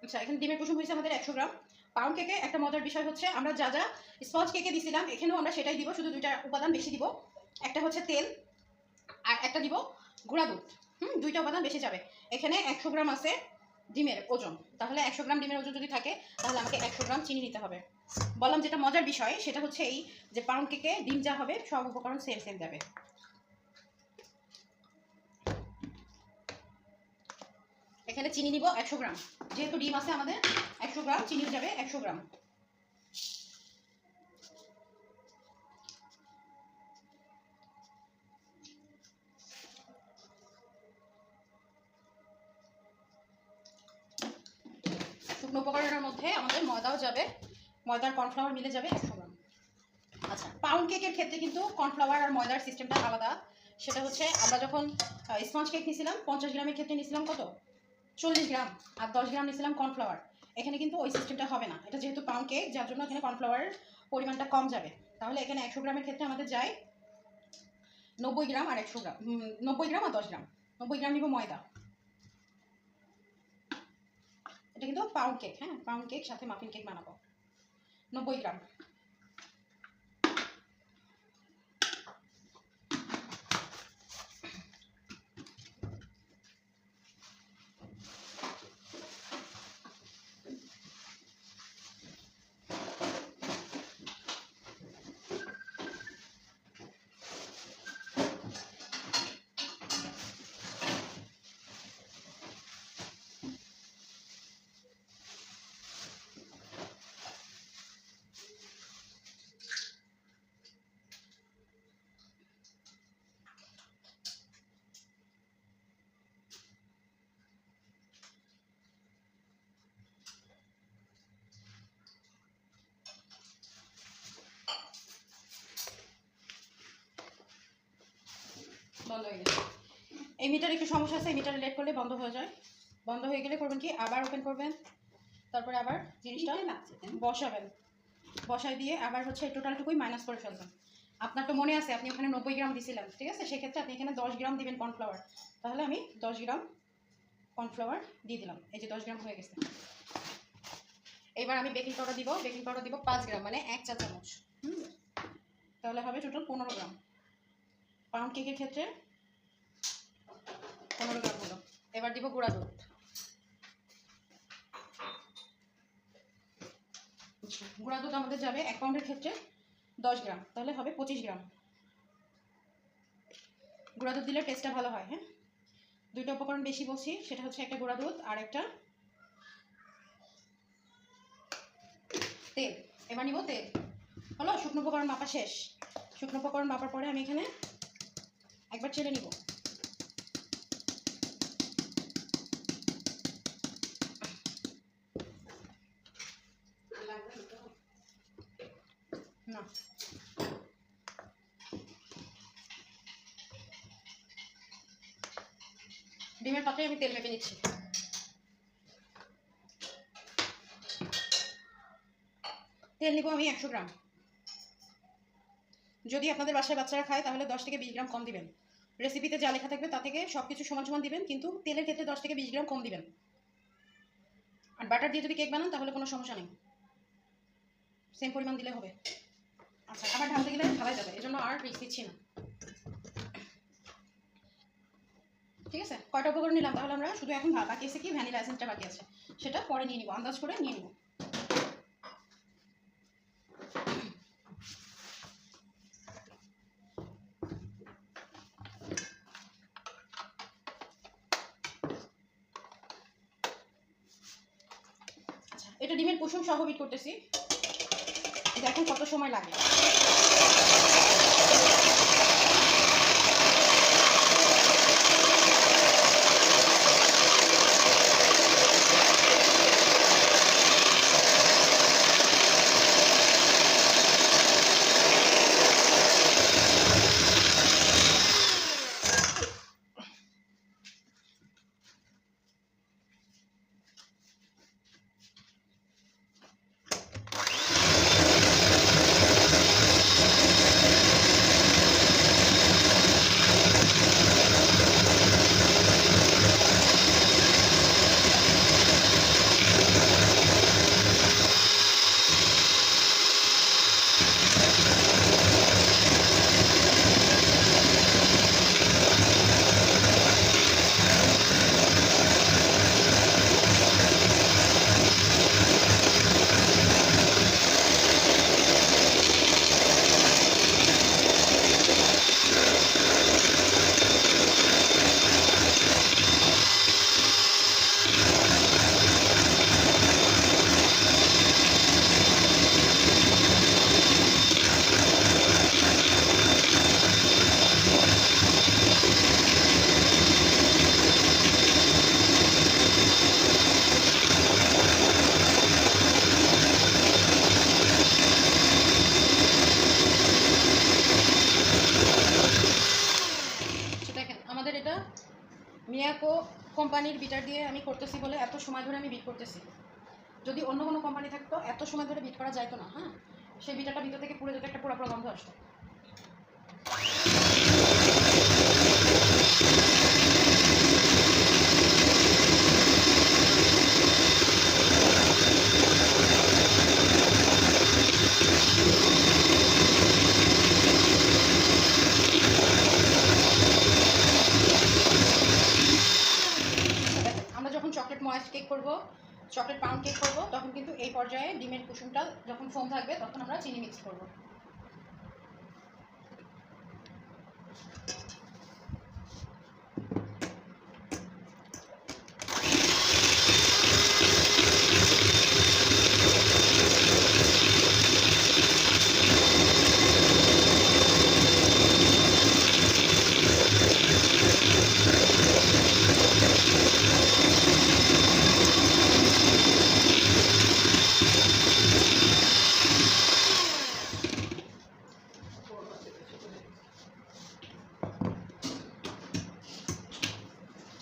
আচ্ছা, এখানে ডিমের কুসুম হয়েছে আমাদের 100 গ্রাম। পাউন্ড কেকে একটা মজার বিষয় হচ্ছে আমরা যা যা স্পঞ্জ কেকে দিছিলাম এখানেও আমরা সেটাই দিব, শুধু দুইটা উপাদান বেশি দিব। একটা হচ্ছে তেল আর একটা দিব গুঁড়া দুধ। দুইটা উপাদান বেশি যাবে। এখানে 100 গ্রাম আছে ডিমের ওজন, তাহলে 100 গ্রাম ডিমের ওজন যদি থাকে তাহলে আমাকে 100 গ্রাম চিনি নিতে হবে। বললাম যেটা মজার বিষয় সেটা হচ্ছে এই যে পাউন্ড কেকে ডিম যা হবে সব উপকরণ সেম সেম যাবে। এখানে চিনি নিব 100 গ্রাম, যেহেতু ডিম আছে আমাদের 100 গ্রাম চিনি যাবে 100 গ্রাম। শুকনো উপকরণের মধ্যে আমাদের ময়দাও যাবে, ময়দার কর্নফ্লাওয়ার মিলে যাবে 100 গ্রাম। আচ্ছা, পাউন্ড কেকের ক্ষেত্রে কিন্তু কর্নফ্লাওয়ার আর ময়দার সিস্টেমটা আলাদা। সেটা হচ্ছে আমরা যখন স্পঞ্জ কেক নিয়েছিলাম 50 গ্রামের ক্ষেত্রে নিয়েছিলাম কত 40 গ্রাম, আর 10 গ্রাম নিয়েছিলাম কর্নফ্লাওয়ার। এখানে কিন্তু ওই সিস্টেমটা হবে না, এটা যেহেতু পাউন্ড কেক যার জন্য এখানে কর্নফ্লাওয়ারের পরিমাণটা কম যাবে। তাহলে এখানে 100 গ্রামের ক্ষেত্রে আমাদের যায় 90 গ্রাম আর 100 গ্রাম, 90 গ্রাম আর 10 গ্রাম। 90 গ্রাম নিব ময়দা। এটা কিন্তু পাউন্ড কেক, হ্যাঁ পাউন্ড কেক সাথে মাফিন কেক বানাবো। 90 গ্রাম। বন্ধ হয়ে গেছে। এই মিটার একটু সমস্যা আছে, এই মিটারে লেট করলে বন্ধ হয়ে যায়। বন্ধ হয়ে গেলে করবেন কি আবার ওপেন করবেন, তারপরে আবার জিনিসটা বসাবেন, বসাই দিয়ে আবার হচ্ছে এই টোটালটুকুই মাইনাস করে ফেলবেন। আপনার তো মনে আছে আপনি ওখানে 90 গ্রাম দিয়েছিলেন, ঠিক আছে, সেক্ষেত্রে আপনি এখানে 10 গ্রাম দিবেন কর্নফ্লাওয়ার। তাহলে আমি 10 গ্রাম কর্নফ্লাওয়ার দিয়ে দিলাম, এই যে 10 গ্রাম হয়ে গেছে। এবার আমি বেকিং পাউডার দিব, বেকিং পাউডার দিব 5 গ্রাম মানে 1 চা চামচ। তাহলে হবে টোটাল 15 গ্রাম। পাউন্ড কেকের ক্ষেত্রে 15 গ্রাম হলো। এবার দিব গুঁড়া দুধ। গুঁড়া দুধ আমাদের যাবে 1 পাউন্ডের ক্ষেত্রে 10 গ্রাম, তাহলে হবে 25 গ্রাম। গুঁড়া দুধ দিলে টেস্টটা ভালো হয়। হ্যাঁ, দুইটা উপকরণ বেশি বলছি, সেটা হচ্ছে একটা গুঁড়া দুধ আর একটা তেল। এবার নিব তেল। হলো, শুকনো উপকরণ মাপা শেষ। শুকনো উপকরণ মাপার পরে আমি এখানে একবার চেলে নিব। না, ডিমের পাত্রে আমি তেল মেপে নিচ্ছি। তেল নিব আমি 100 গ্রাম। যদি আপনাদের বাসায় বাচ্চারা খায় তাহলে 10 থেকে 20 গ্রাম কম দিবেন। রেসিপিতে যা লেখা থাকবে তা থেকে সব কিছু সমান সমান দিবেন, কিন্তু তেলের ক্ষেত্রে 10 থেকে 20 গ্রাম কম দিবেন। আর বাটার দিয়ে যদি কেক বানান তাহলে কোনো সমস্যা নেই, সেম পরিমাণ দিলে হবে। আচ্ছা, আবার ঢালতে গেলে ঢালাই যাবে, এজন্য আর রিস্ক দিচ্ছি না। ঠিক আছে, কয়টা উপকরণ নিলাম তাহলে আমরা শুধু এখন বাকি আছে কি ভ্যানিলা এসেন্সটা বাকি আছে, সেটা পরে নিয়ে নিব, আন্দাজ করে নিয়ে নিব। আচ্ছা, এটা ডিমের কুসুম সহ বিট করতেছি, দেখেন কত সময় লাগে। বিটার দিয়ে আমি করতেছি বলে এত সময় ধরে আমি বিট করতেছি। যদি অন্য কোনো কোম্পানি থাকতো এত সময় ধরে বিট করা যাইতো না। হ্যাঁ, সেই বিটারটা ভিতর থেকে পুরো যেতে একটা পোড়া পোড়া গন্ধ আসতো। আমরা যখন চকলেট ময়েস্ট কেক করব, চকলেট পাউন্ড কেক করব, তখন কিন্তু এই পর্যায়ে ডিমের কুসুমটা যখন ফোম থাকবে তখন আমরা চিনি মিক্স করব।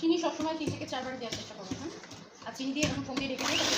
চিনি সবসময় 3 থেকে 4 বার দেওয়ার চেষ্টা করবেন। হ্যাঁ, আর চিনি দিয়ে এরকম ফোম দিয়ে রেখে দিয়ে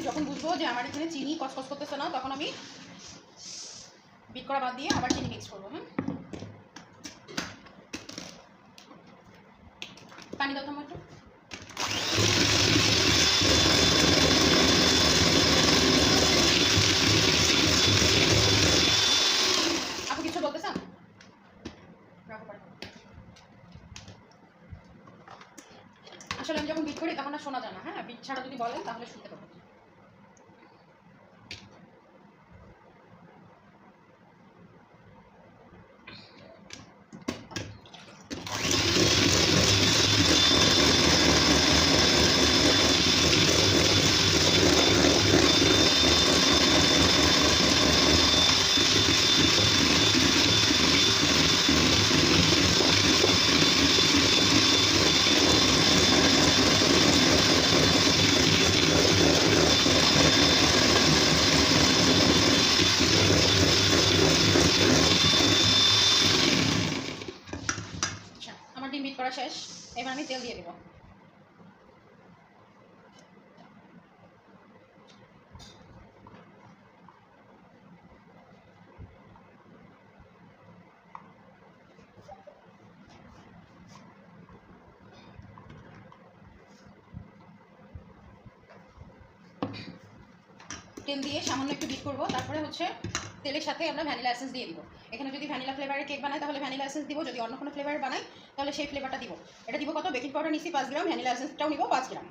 যখন বুঝবো যে আমার এখানে চিনি কসকস করতেছে না, তখন আমি বিট করা বাদ দিয়ে আবার চিনি মিক্স করবো। হ্যাঁ, পানি দাও তো আমার একটু। আপু কিছু বলতে চান? আসলে আমি যখন বিট করি তখন আর শোনা যায় না। হ্যাঁ, বিট ছাড়া যদি বলেন তাহলে শুনতে পাবো। আমার ডিম বিট করা শেষ, এবার আমি তেল দিয়ে দেবো। তেল দিয়ে সামান্য একটু বিট করবো, তারপরে হচ্ছে তেলের সাথে আমরা ভ্যানিলা এসেন্স দিয়ে দিব। এখানে যদি ভ্যানিলা ফ্লেভারের কেক বানাই তাহলে ভ্যানিলা এসেন্স দিব, যদি অন্য কোনো ফ্লেভার বানাই তাহলে সেই ফ্লেভারটা দিব। এটা দিব কত? বেকিং পাউডার নিচ্ছি 5 গ্রাম, ভ্যানিলা এসেন্সটাও নিব 5 গ্রাম।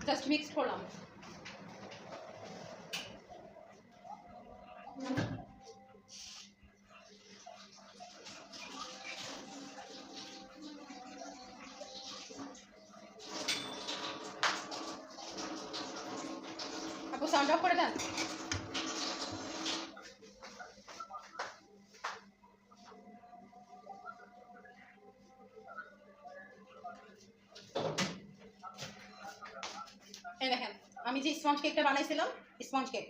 জাস্ট মিক্স করলাম। আপু সাউন্ড অফ করে দেন। এই দেখেন আমি যে স্পঞ্জ কেকটা বানাইছিলাম, স্পঞ্জ কেক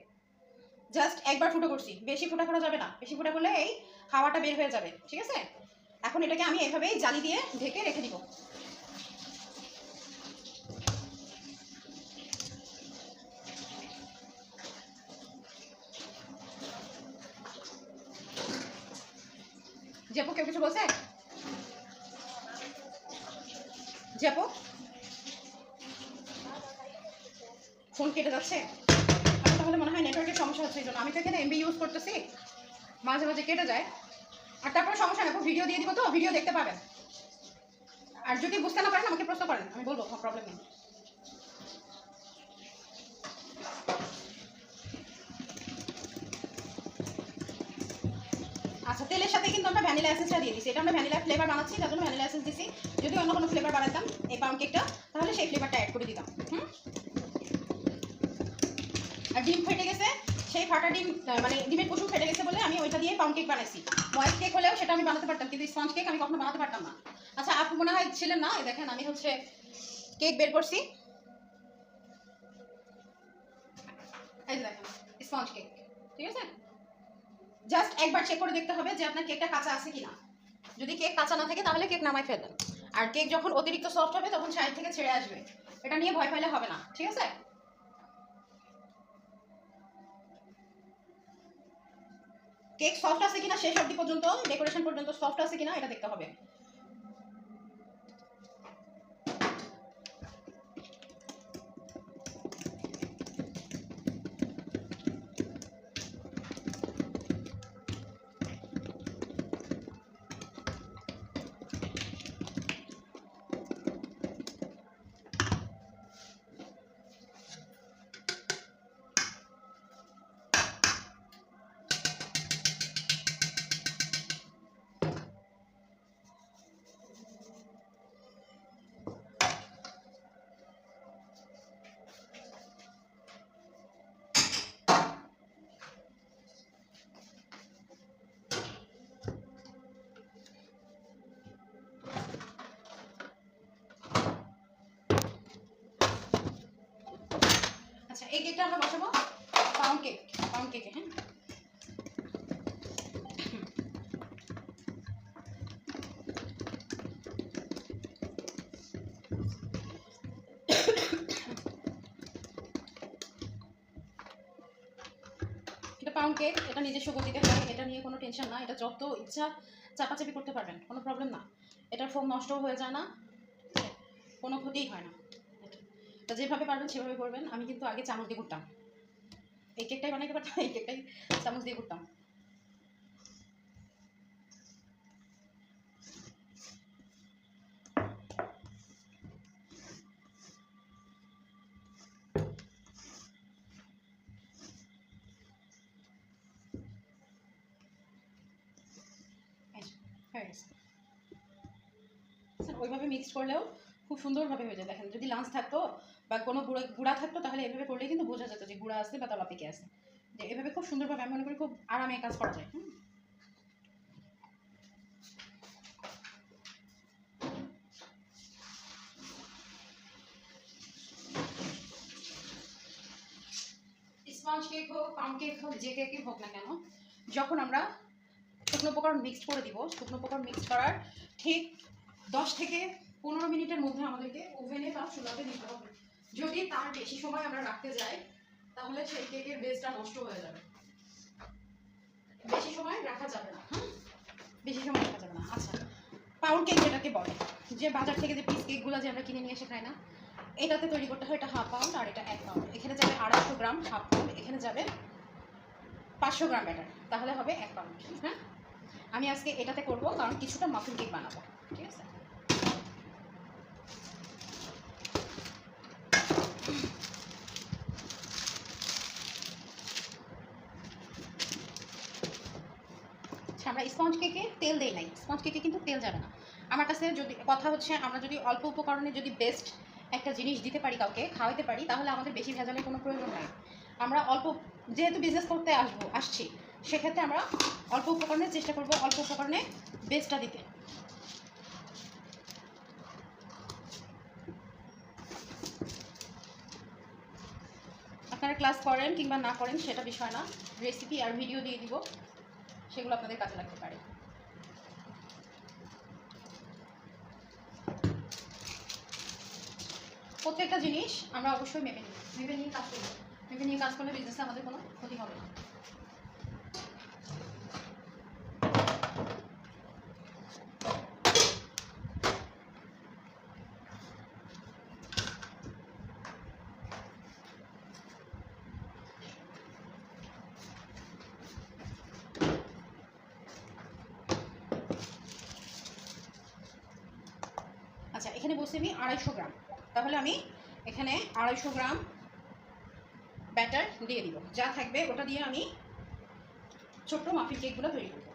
জাস্ট একবার ফুটো করছি, বেশি ফুটা করা যাবে না। বেশি ফুটা করলে এই হাওয়াটা বের হয়ে যাবে। ঠিক আছে, এখন এটাকে আমি এভাবেই জালি দিয়ে ঢেকে রেখে দিব। জেপু কেউ কিছু বলছে? জেপু ফোন কেটে যাচ্ছে। হলে মনে হয় নেটওয়ার্কের সমস্যা হচ্ছে, এই জন্য আমি তো এখানে এমবি ইউজ করতেছি, মাঝে মাঝে কেটে যায়। আর তারপরে সমস্যা না, ভিডিও দিয়ে দিব তো, ভিডিও দেখতে পাবেন। আর যদি বুঝতে না পারেন আমাকে প্রশ্ন করেন, আমি বলবো, কোনো প্রবলেম নেই। আচ্ছা, তেলের সাথে কিন্তু আমরা ভ্যানিলা এসেন্সটা দিয়ে দিচ্ছি। এটা আমরা ভ্যানিলা ফ্লেভার বানাচ্ছি, তার জন্য ভ্যানিলা এসেন্স দিচ্ছি। যদি অন্য কোনো ফ্লেভার বানাতাম এই পাউন্ড কেকটা, তাহলে সেই ফ্লেভারটা অ্যাড করে দিতাম। আর ডিম ফেটে গেছে, সেই ফাটা ডিম মানে ডিমের কুসুম ফেটে গেছে বলে আমি ওইটা দিয়ে পাউন্ড কেক বানাইছি। ময়েস কেক হলেও সেটা আমি বানাতে পারতাম, কিন্তু স্পঞ্জ কেক আমি কখনো বানাতে পারতাম না। আচ্ছা, আপু মনে হয় ছিলেন না, দেখেন আমি হচ্ছে কেক বের করছি, এই দেখেন স্পঞ্জ কেক, ঠিক আছে? জাস্ট একবার চেক করে দেখতে হবে যে আপনার কেকটা কাঁচা আছে কিনা। যদি কেক কাঁচা না থাকে তাহলে কেক নামাই ফেলবেন। আর কেক যখন অতিরিক্ত সফট হবে তখন সাইড থেকে ছেড়ে আসবে, এটা নিয়ে ভয় পাইলে হবে না, ঠিক আছে? কেক সফট আছে কিনা শেষ অবধি পর্যন্ত, ডেকোরেশন পর্যন্ত সফট আছে কিনা এটা দেখতে হবে। আচ্ছা, এই কেকটা আমরা বসাবো পাউন্ড কেকে, হ্যাঁ। এটা পাউন্ড কেক, এটা নিজস্ব গতিতে হয়, এটা নিয়ে কোনো টেনশন না। এটা যত ইচ্ছা চাপাচাপি করতে পারবেন, কোনো প্রবলেম না। এটার ফোম নষ্টও হয়ে যায় না, কোনো ক্ষতিই হয় না। এটা যেভাবে পারবেন সেভাবে করবেন। আমি কিন্তু আগে চামচ দিয়ে করতাম, এই কেকটাই বানাইতে পারতাম, এই কেকটাই চামচ দিয়ে করতাম। ওইভাবে মিক্স করলেও খুব সুন্দরভাবে হয়ে যায়। দেখেন, যদি লাঞ্চ থাকতো বা কোনো গুঁড়া থাকতো তাহলে এভাবে করলেই কিন্তু বোঝা যেত যে গুঁড়া আছে বা তলা পেকে আছে। যে এভাবে খুব সুন্দরভাবে আমি মনে করি খুব আরামে কাজ করা যায়। স্পঞ্জ কেক হোক, পাউন্ড কেক হোক, যে কেকই হোক না কেন, যখন আমরা শুকনো উপকরণ মিক্সড করে দিব, শুকনো উপকরণ মিক্সড করার ঠিক 10 থেকে 15 মিনিটের মধ্যে আমাদেরকে ওভেনে বা চুলাতে দিতে হবে। যদি তার বেশি সময় আমরা রাখতে যাই তাহলে সেই কেকের বেসটা নষ্ট হয়ে যাবে। বেশি সময় রাখা যাবে না, হ্যাঁ, বেশি সময় রাখা যাবে না। আচ্ছা, পাউন্ড কেক যেটাকে বলে, যে বাজার থেকে যে পিস কেকগুলো যে আমরা কিনে নিয়ে এসে খাই না, এটাতে তৈরি করতে হয়। এটা হাফ পাউন্ড আর এটা 1 পাউন্ড। এখানে যাবে 250 গ্রাম হাফ পাউন্ড, এখানে যাবে 500 গ্রাম ব্যাটার, তাহলে হবে 1 পাউন্ড। হ্যাঁ, আমি আজকে এটাতে করব কারণ কিছুটা মাফিন কেক বানাবো, ঠিক আছে? আমরা স্পঞ্জ কেকে তেল দেই নাই, স্পঞ্জ কেকে কিন্তু তেল যাবে না। আমার কাছে যদি কথা হচ্ছে, আমরা যদি অল্প উপকরণে যদি বেস্ট একটা জিনিস দিতে পারি, কাউকে খাওয়াতে পারি, তাহলে আমাদের বেশি ভেজালের কোনো প্রয়োজন নাই। আমরা অল্প, যেহেতু বিজনেস করতে আসছি, সেক্ষেত্রে আমরা অল্প উপকরণে চেষ্টা করব, অল্প উপকরণে বেস্টটা দিতে। আপনারা ক্লাস করেন কিংবা না করেন সেটা বিষয় না, রেসিপি আর ভিডিও দিয়ে দিব, সেগুলো আপনাদের কাজে লাগতে পারে। প্রত্যেকটা জিনিস আমরা অবশ্যই মেপে নিয়ে কাজ করবো। মেপে নিয়ে কাজ করলে বিজনেসে আমাদের কোনো ক্ষতি হবে না। এখানে বলছি আমি 250 গ্রাম, তাহলে আমি এখানে 250 গ্রাম ব্যাটার দিয়ে দিব। যা থাকবে ওটা দিয়ে আমি ছোট্ট মাফিন কেকগুলো তৈরি করব।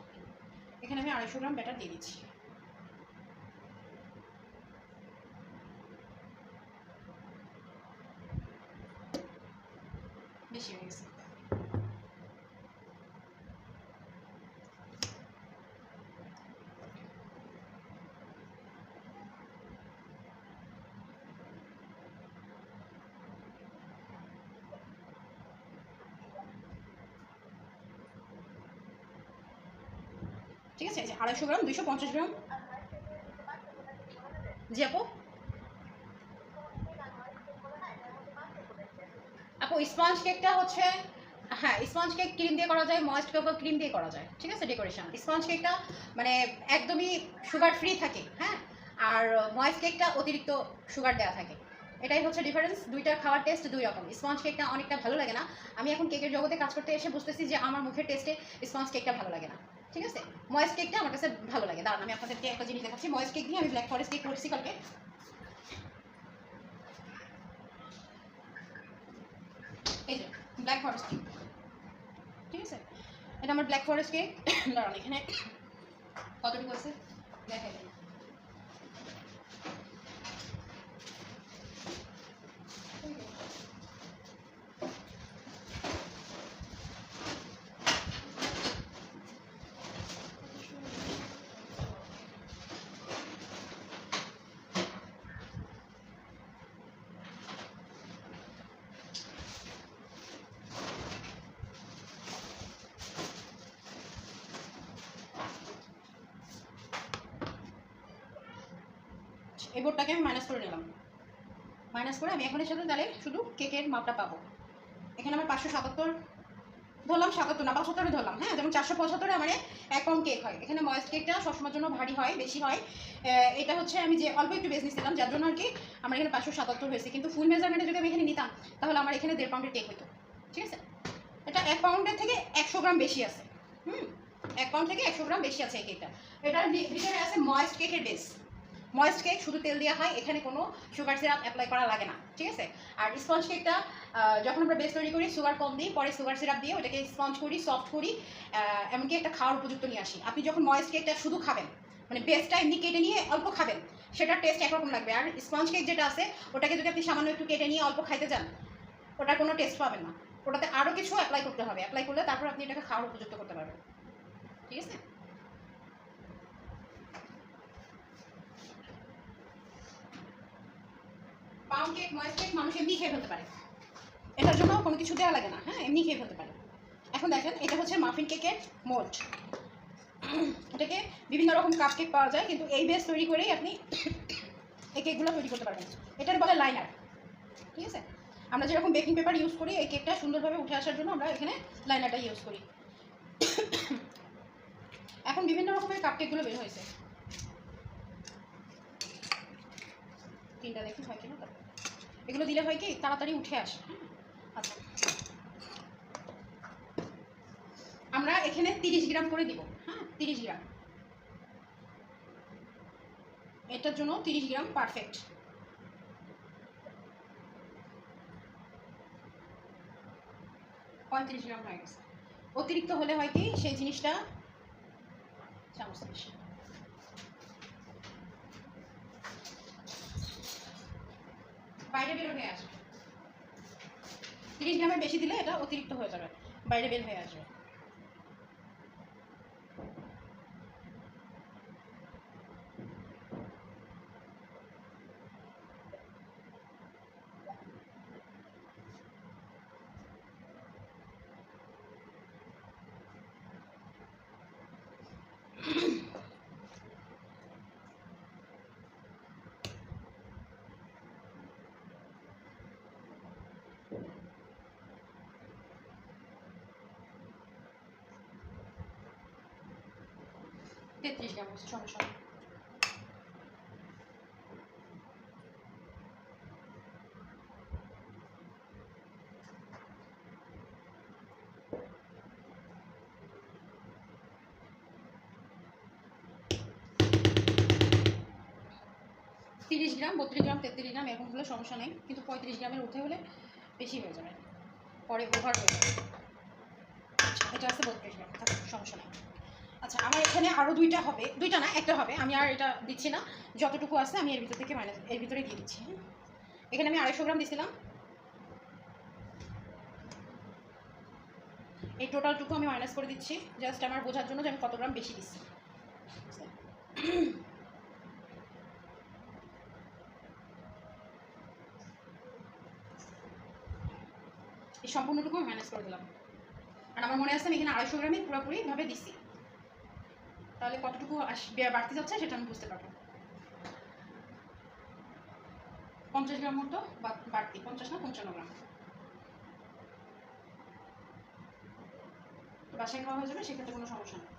এখানে আমি 250 গ্রাম ব্যাটার দিয়ে দিচ্ছি। বেশি হয়ে গেছে। ঠিক আছে, 250 গ্রাম, 250 গ্রাম। জি আপু, আপু স্পঞ্জ কেকটা হচ্ছে, হ্যাঁ স্পঞ্জ কেক ক্রিম দিয়ে করা যায়, ময়েস্ট কেকও ক্রিম দিয়ে করা যায়। ঠিক আছে, ডেকোরেশন স্পঞ্জ কেকটা মানে একদমই সুগার ফ্রি থাকে, হ্যাঁ, আর ময়েস্ট কেকটা অতিরিক্ত সুগার দেওয়া থাকে। এটাই হচ্ছে ডিফারেন্স। দুইটার খাওয়ার টেস্ট দুই রকম। স্পঞ্জ কেকটা অনেকটা ভালো লাগে না। আমি এখন কেকের জগতে কাজ করতে এসে বুঝতেছি যে আমার মুখের টেস্টে স্পঞ্জ কেকটা ভালো লাগে না। ঠিক আছে, ময়েস্ট কেকটা আমার কাছে ভালো লাগে। দাঁড়ান আমি আপনাদেরকে একটা জিনিস দেখাচ্ছি। ময়েস্ট কেক দিয়ে আমি ব্ল্যাক ফরেস্ট কেক করেছি কালকে। এই যে ব্ল্যাক ফরেস্ট কেক, ঠিক আছে, এটা আমার ব্ল্যাক ফরেস্ট কেক। দাঁড়ান এখানে কতটুকু আছে দেখাই দিন। এই বোর্ডটাকে আমি মাইনাস করে নিলাম। মাইনাস করে আমি এখন এর সাথে তাহলে শুধু কেকের মাপটা পাবো। এখানে আমার 577 ধরলাম, 77 না 75 ধরলাম, হ্যাঁ, যেমন 475 আমার 1 পাউন্ড কেক হয়। এখানে ময়েস্ট কেকটা সবসময়ের জন্য ভারী হয়, বেশি হয়। এটা হচ্ছে আমি যে অল্প একটু বেশ নিচ্ছিলাম, যার জন্য আর কি আমার এখানে 577 হয়েছে। কিন্তু ফুল মেজারমেন্টে যদি আমি এখানে নিতাম তাহলে আমার এখানে 1.5 পাউন্ডের কেক হতো। ঠিক আছে, এটা 1 পাউন্ডের থেকে 100 গ্রাম বেশি আছে। 1 পাউন্ড থেকে 100 গ্রাম বেশি আছে এই কেকটা। এটার ভিতরে আছে ময়েস্ট কেকের বেস। ময়েস্ট কেক শুধু তেল দেওয়া হয়, এখানে কোনো সুগার সিরাপ অ্যাপ্লাই করা লাগে না। ঠিক আছে, আর স্পঞ্জ কেকটা যখন আমরা বেস তৈরি করি সুগার কম দিই, পরে সুগার সিরাপ দিয়ে ওটাকে স্পঞ্জ করি, সফট করি, এমনকি একটা খাওয়ার উপযুক্ত নিয়ে আসি। আপনি যখন ময়েস্ট কেকটা শুধু খাবেন, মানে বেসটা এমনি কেটে নিয়ে অল্প খাবেন, সেটার টেস্ট একরকম লাগবে। আর স্পঞ্জ কেক যেটা আছে ওটাকে যদি আপনি সামান্য একটু কেটে নিয়ে অল্প খাইতে যান, ওটার কোনো টেস্ট পাবেন না। ওটাতে আরও কিছু অ্যাপ্লাই করতে হবে, অ্যাপ্লাই করলে তারপর আপনি এটাকে খাওয়ার উপযুক্ত করতে পারবেন। ঠিক আছে, পাউন্ড কেক ময়েস্ট কেক মানুষ এমনি খেয়ে ফেলতে পারে, এটার জন্য কোনো কিছু দেওয়া লাগে না, হ্যাঁ, এমনি খেয়ে ফেলতে পারে। এখন দেখেন এটা হচ্ছে মাফিন কেকের মোল্ড। এটাকে বিভিন্ন রকম কাপ কেক পাওয়া যায়, কিন্তু এই বেস তৈরি করেই আপনি এই কেকগুলো তৈরি করতে পারবেন। এটার বলে লাইনার। ঠিক আছে, আমরা যেরকম বেকিং পেপার ইউজ করি এই কেকটা সুন্দরভাবে উঠে আসার জন্য আমরা এখানে লাইনারটা ইউজ করি। এখন বিভিন্ন রকমের কাপ কেকগুলো বের হয়েছে। তিনটা দেখি হয় কিনা, এগুলো দিলে হয় কি তাড়াতাড়ি উঠে আসে। আচ্ছা, আমরা এখানে 30 গ্রাম করে দিব, হ্যাঁ 30 গ্রাম, এটার জন্য 30 গ্রাম পারফেক্ট। পঁয়ত্রিশ গ্রাম হয়ে গেছে। অতিরিক্ত হলে হয় কি সেই জিনিসটা চামচ বেশি, বাইরে বের হয়ে আসবে। 30 গ্রামের বেশি দিলে এটা অতিরিক্ত হয়ে যাবে, বাইরে বের হয়ে আসবে। তেত্রিশ গ্রাম হচ্ছে, সমস্যা নেই। 30 গ্রাম, 32 গ্রাম, 33 গ্রাম এরকম হলে সমস্যা নেই, কিন্তু 35 গ্রামের উঠে হলে বেশি হয়ে যাবে, পরে ওভার হয়ে যাবে। এটা আছে 32 গ্রাম, সমস্যা নেই। আচ্ছা, আমার এখানে আরও দুইটা হবে, দুইটা না একটা হবে, আমি আর এটা দিচ্ছি না, যতটুকু আছে আমি এর ভিতর থেকে এর ভিতরে দিয়ে দিচ্ছি। এখানে আমি 250 গ্রাম দিছিলাম, এই টোটালটুকু আমি মাইনাস করে দিচ্ছি জাস্ট আমার বোঝার জন্য যে আমি কত গ্রাম বেশি দিচ্ছি। এই সম্পূর্ণটুকু আমি মাইনাস করে দিলাম, আর আমার মনে আছে আমি এখানে 250 গ্রামই পুরোপুরিভাবে দিচ্ছি, তাহলে কতটুকু বাড়তে যাচ্ছে সেটা আমি বুঝতে পারবো। 50 গ্রাম মতো বাড়তি, 50 না 55 গ্রাম বাসায় খাওয়া হয়ে যাবে, সেক্ষেত্রে কোনো সমস্যা নেই,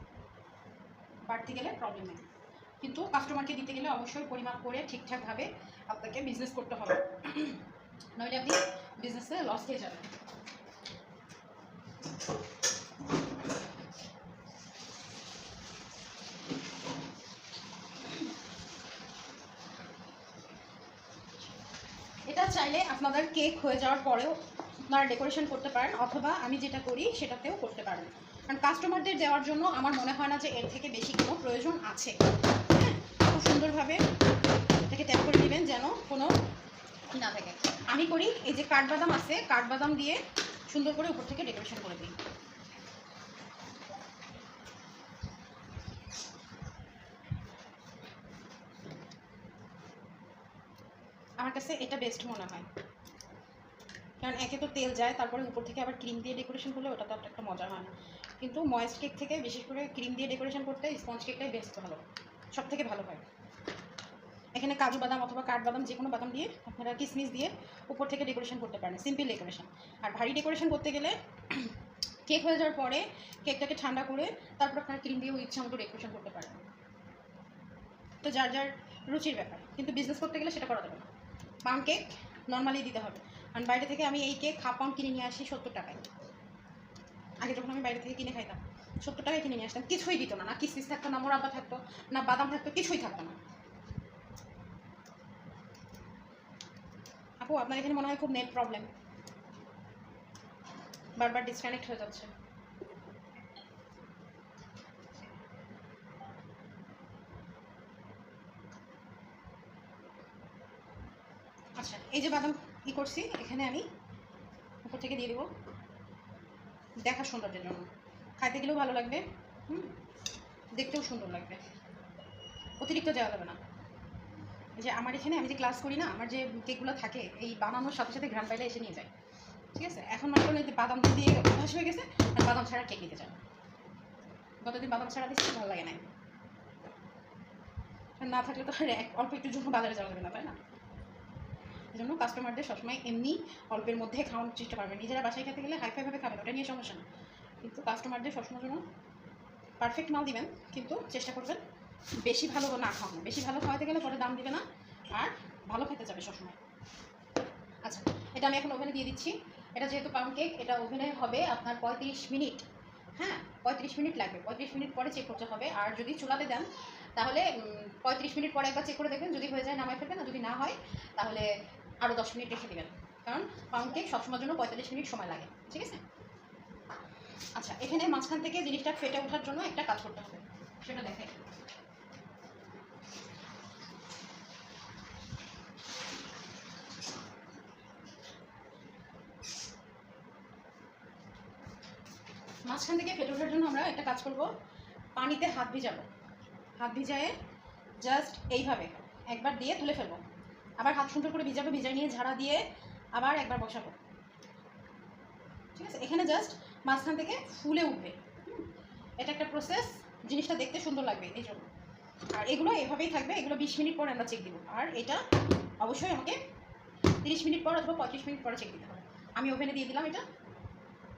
বাড়তি গেলে প্রবলেম নেই। কিন্তু কাস্টমারকে দিতে গেলে অবশ্যই পরিমাপ করে ঠিকঠাকভাবে আপনাকে বিজনেস করতে হবে, নইলে আপনি বিজনেসে লস খেয়ে যাবেন। এটা চাইলে আপনাদের কেক হয়ে যাওয়ার পরেও আপনারা ডেকোরেশন করতে পারেন, অথবা আমি যেটা করি সেটাতেও করতে পারেন, কারণ কাস্টমারদের দেওয়ার জন্য আমার মনে হয় না যে এর থেকে বেশি কোনো প্রয়োজন আছে। হ্যাঁ, খুব সুন্দরভাবে এটাকে ট্যাপ করে নেবেন যেন কোনো না থাকে। আমি করি এই যে কাঠবাদাম আছে, কাঠবাদাম দিয়ে সুন্দর করে উপর থেকে ডেকোরেশন করে দিই। আমার কাছে এটা বেস্ট মনে হয়, কারণ একে তো তেল যায়, তারপরে উপর থেকে আবার ক্রিম দিয়ে ডেকোরেশন করলে ওটা তো একটা মজা হয় না। কিন্তু ময়েস্ট কেক থেকে বিশেষ করে ক্রিম দিয়ে ডেকোরেশন করতে স্পঞ্জ কেকটাই বেস্ট ভালো, সব থেকে ভালো হয়। এখানে কাজু বাদাম অথবা কাঠবাদাম যে কোনো বাদাম দিয়ে আপনারা কিশমিশ দিয়ে উপর থেকে ডেকোরেশন করতে পারেন, সিম্পল ডেকোরেশন। আর ভারী ডেকোরেশন করতে গেলে কেক হয়ে যাওয়ার পরে কেকটাকে ঠান্ডা করে তারপর আপনারা ক্রিম দিয়েও ইচ্ছা মতো ডেকোরেশন করতে পারেন, তো যার যার রুচির ব্যাপার। কিন্তু বিজনেস করতে গেলে সেটা করা যাবে না, পাউন্ড কেক নর্মালি দিতে হবে। কারণ বাইরে থেকে আমি এই কেক হাফ পাউন্ড কিনে নিয়ে আসি 70 টাকায়। আগে যখন আমি বাইরে থেকে কিনে খাইতাম 70 টাকায় কিনে নিয়ে আসতাম, কিছুই দিত না, না কিশমিশ থাকতো, না মোরাব্বা থাকতো, না বাদাম থাকতো, কিছুই থাকতো না। আপু আপনার এখানে মনে হয় খুব নেট প্রবলেম, বারবার ডিসকানেক্ট হয়ে যাচ্ছে। আচ্ছা, এই যে বাদাম কি করছি এখানে আমি উপর থেকে দিয়ে দেবো দেখার সৌন্দর্যের জন্য, খাইতে গেলেও ভালো লাগবে, দেখতেও সুন্দর লাগবে, অতিরিক্ত দেওয়া যাবে না। যে আমার এখানে আমি যে ক্লাস করি না, আমার যে কেকগুলো থাকে এই বানানোর সাথে সাথে গ্রাম পাইলে এসে নিয়ে যায়, ঠিক আছে। এখন মনে করেন যে বাদাম দিয়ে অভ্যাস হয়ে গেছে, আর বাদাম ছাড়া কেক নিতে চায়। গতদিন বাদাম ছাড়া দিচ্ছি, ভালো লাগে না, না থাকলে তো অল্প একটুর জন্য বাজারে যাওয়া যাবে না, তাই না? এই জন্য কাস্টমারদের সবসময় এমনি অল্পের মধ্যে খাওয়ানোর চেষ্টা করবেন। নিজেরা বাসায় খেতে গেলে হাইফাইভাবে খাবেন, ওটা নিয়ে সমস্যা না, কিন্তু কাস্টমারদের সবসময় জন্য পারফেক্ট মাল দিবেন, কিন্তু চেষ্টা করবেন বেশি ভালো না খাওয়ানো। বেশি ভালো খাওয়াতে গেলে পরে দাম দিবে না, আর ভালো খেতে যাবে সবসময়। আচ্ছা, এটা আমি এখন ওভেনে দিয়ে দিচ্ছি। এটা যেহেতু পাউন্ড কেক, এটা ওভেনে হবে আপনার 35 মিনিট। হ্যাঁ, 35 মিনিট লাগবে, 35 মিনিট পরে চেক করতে হবে। আর যদি চুলাতে দেন তাহলে 35 মিনিট পরে একবার চেক করে দেখবেন, যদি হয়ে যায় নামাই ফেলবেন, আর যদি না হয় তাহলে আরও 10 মিনিট রেখে দেবেন, কারণ পাউন্ড কেক সবসময়ের জন্য 45 মিনিট সময় লাগে, ঠিক আছে। আচ্ছা, এখানে মাঝখান থেকে জিনিসটা ফেটে ওঠার জন্য একটা কাজ করতে হবে, সেটা দেখে। মাঝখান থেকে ফেটে ওঠার জন্য আমরা একটা কাজ করব, পানিতে হাত ভিজাবো, হাত ভিজায়ে জাস্ট এইভাবে একবার দিয়ে তুলে ফেলবো, আবার হাত সুন্দর করে ভিজাবো, ভিজাই নিয়ে ঝাড়া দিয়ে আবার একবার বসাবো, ঠিক আছে। এখানে জাস্ট মাঝখান থেকে ফুলে উঠবে, এটা একটা প্রসেস, জিনিসটা দেখতে সুন্দর লাগবে এই জন্য। আর এগুলো এভাবেই থাকবে, এগুলো 20 মিনিট পরে আমরা চেক দিব। আর এটা অবশ্যই আমাকে 30 মিনিট পর অথবা 35 মিনিট পরে চেক দিতে হবে। আমি ওভেনে দিয়ে দিলাম এটা।